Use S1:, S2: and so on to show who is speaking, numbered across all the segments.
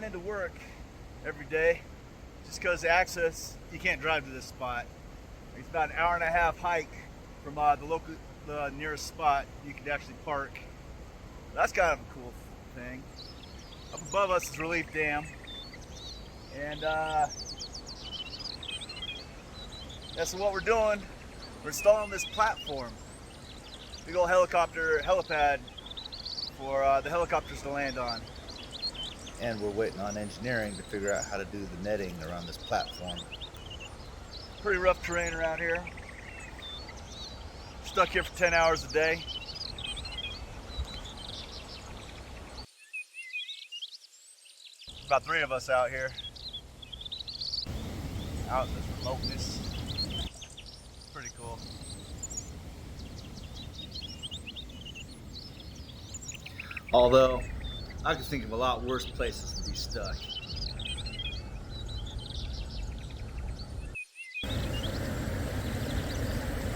S1: into work every day just because the access, you can't drive to this spot. It's about an hour and a half hike from the nearest spot you could actually park. That's kind of a cool thing. Up above us is Relief Dam, and that's what we're doing. We're installing this platform, big old helipad for the helicopters to land on.
S2: And we're waiting on engineering to figure out how to do the netting around this platform.
S1: Pretty rough terrain around here. Stuck here for 10 hours a day. About 3 of us out here. Out in this remoteness. Pretty cool.
S2: Although, I can think of a lot worse places to be stuck.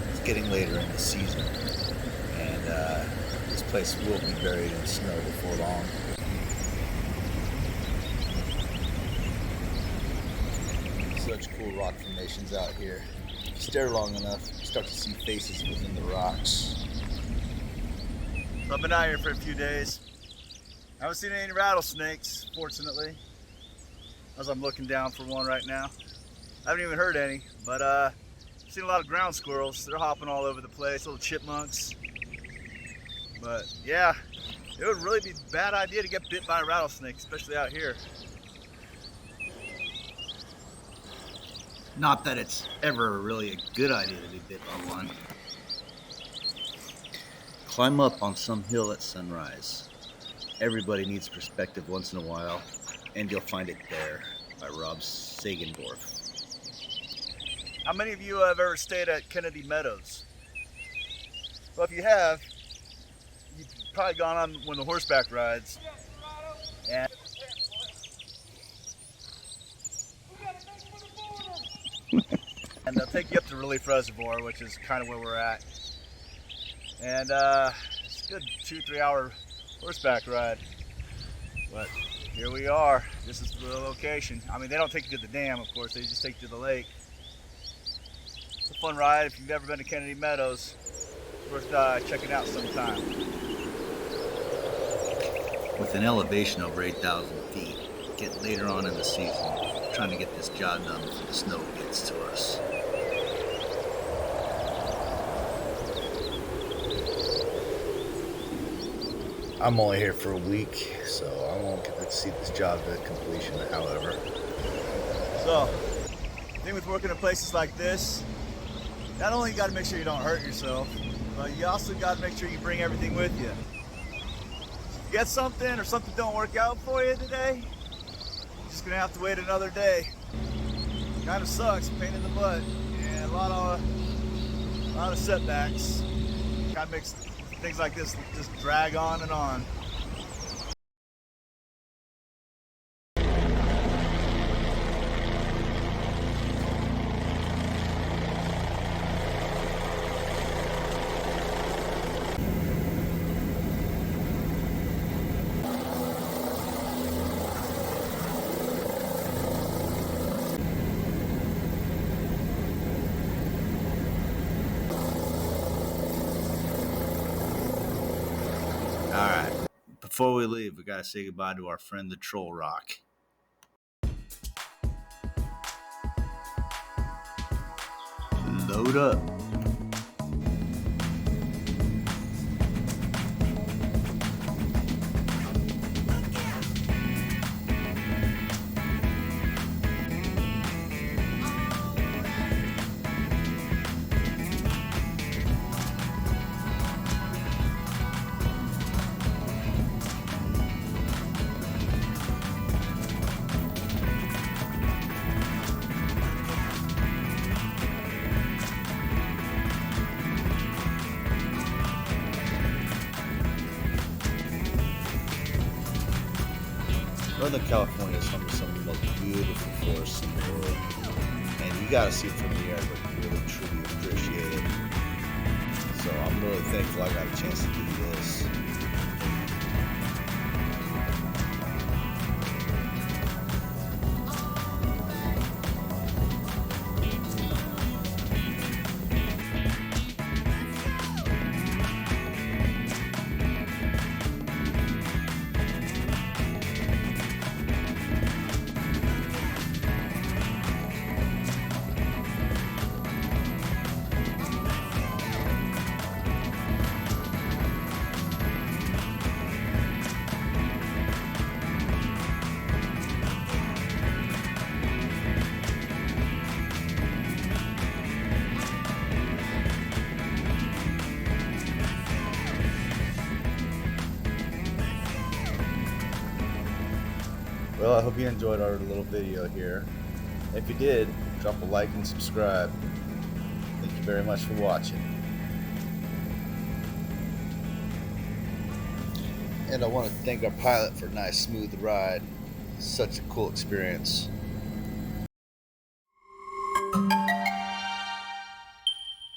S2: It's getting later in the season, and this place will be buried in snow before long. Such cool rock formations out here. If you stare long enough, you start to see faces within the rocks.
S1: So I've been out here for a few days. I haven't seen any rattlesnakes, fortunately, as I'm looking down for one right now. I haven't even heard any, but I've seen a lot of ground squirrels. They're hopping all over the place, little chipmunks. But yeah, it would really be a bad idea to get bit by a rattlesnake, especially out here.
S2: Not that it's ever really a good idea to be bit by one. Climb up on some hill at sunrise. Everybody needs perspective once in a while, and you'll find it there, by Rob Sagendorf.
S1: How many of you have ever stayed at Kennedy Meadows? Well, if you have, you've probably gone on one of the horseback rides. And they'll take you up to Relief Reservoir, which is kind of where we're at. And it's a good 2-3 hour horseback ride. But here we are. This is the location. I mean, they don't take you to the dam, of course. They just take you to the lake. It's a fun ride. If you've never been to Kennedy Meadows, it's worth checking out sometime.
S2: With an elevation over 8,000 feet, get later on in the season, trying to get this job done before the snow gets to us. I'm only here for a week, so I won't get to see this job to completion, however.
S1: So, the thing with working in places like this, not only you got to make sure you don't hurt yourself, but you also got to make sure you bring everything with you. If you get something or something don't work out for you today, you're just going to have to wait another day. Kind of sucks, pain in the butt, and a lot of setbacks. Kind of makes things like this just drag on and on.
S2: Alright, before we leave, we gotta say goodbye to our friend the Troll Rock. Load up. Northern California is home to some of the most beautiful forests in the world, and you gotta see it from the air to really truly appreciate it. So I'm really thankful I got a chance to do this. Well, I hope you enjoyed our little video here. If you did, drop a like and subscribe. Thank you very much for watching. And I want to thank our pilot for a nice smooth ride. Such a cool experience.